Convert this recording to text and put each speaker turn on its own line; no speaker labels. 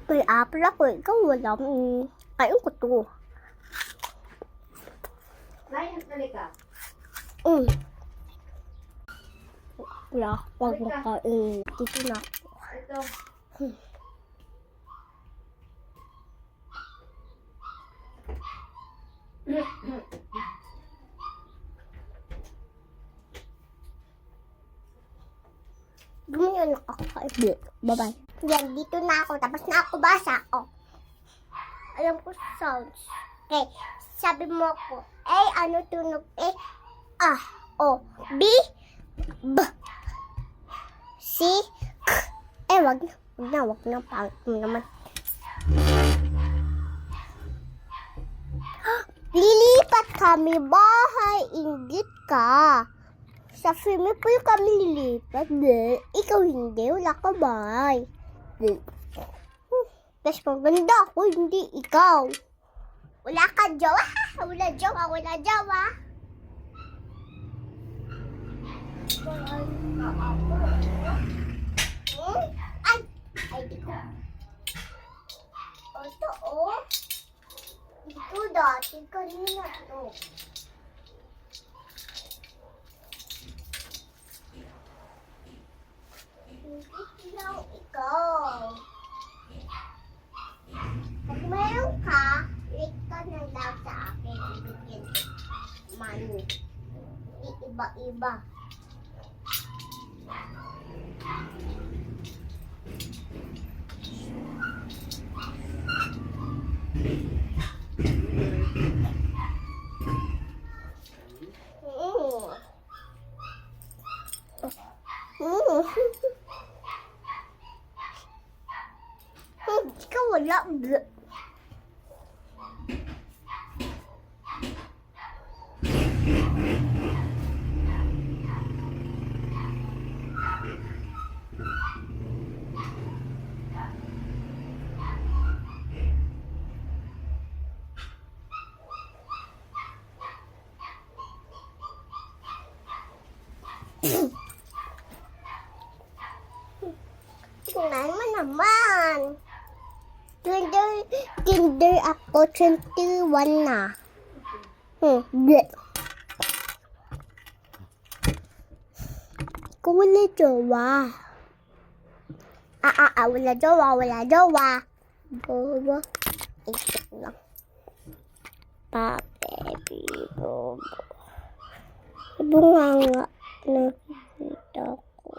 May apple ako. Ikaw wala. Kain ko to.
Lain na ka.
Wala akong makain. Dito na ako.
Ito.
Gumayon ako kakaibig. Bye-bye. Yan, dito na ako. Tapos na ako basa. Oh. Alam ko sounds. Okay. Sabi mo ako, ano tunog? O, B, B, C, K. Wag na. Pangit mo naman. Lilipat kami bahay. Inggit ka. Sa swimming pool kami lilipat. Ikaw hindi. Wala ka bahay. Mas maganda ako. Hindi ikaw. Wala ka jowa. Wala jowa. Ay, di ko. Ito, Ito dati kanina to. Hindi lang ikaw. Pag meron ka, like ka na lang sa akin. Ibigin money. Iba-iba. Ikaw wala. Tingnan mo naman. Kinder ako 21 na. Bleh. Kung wala jowa. Wala jowa. Bobo. Isip lang. Pape, bobo. Bunga nga. Nakikita ko.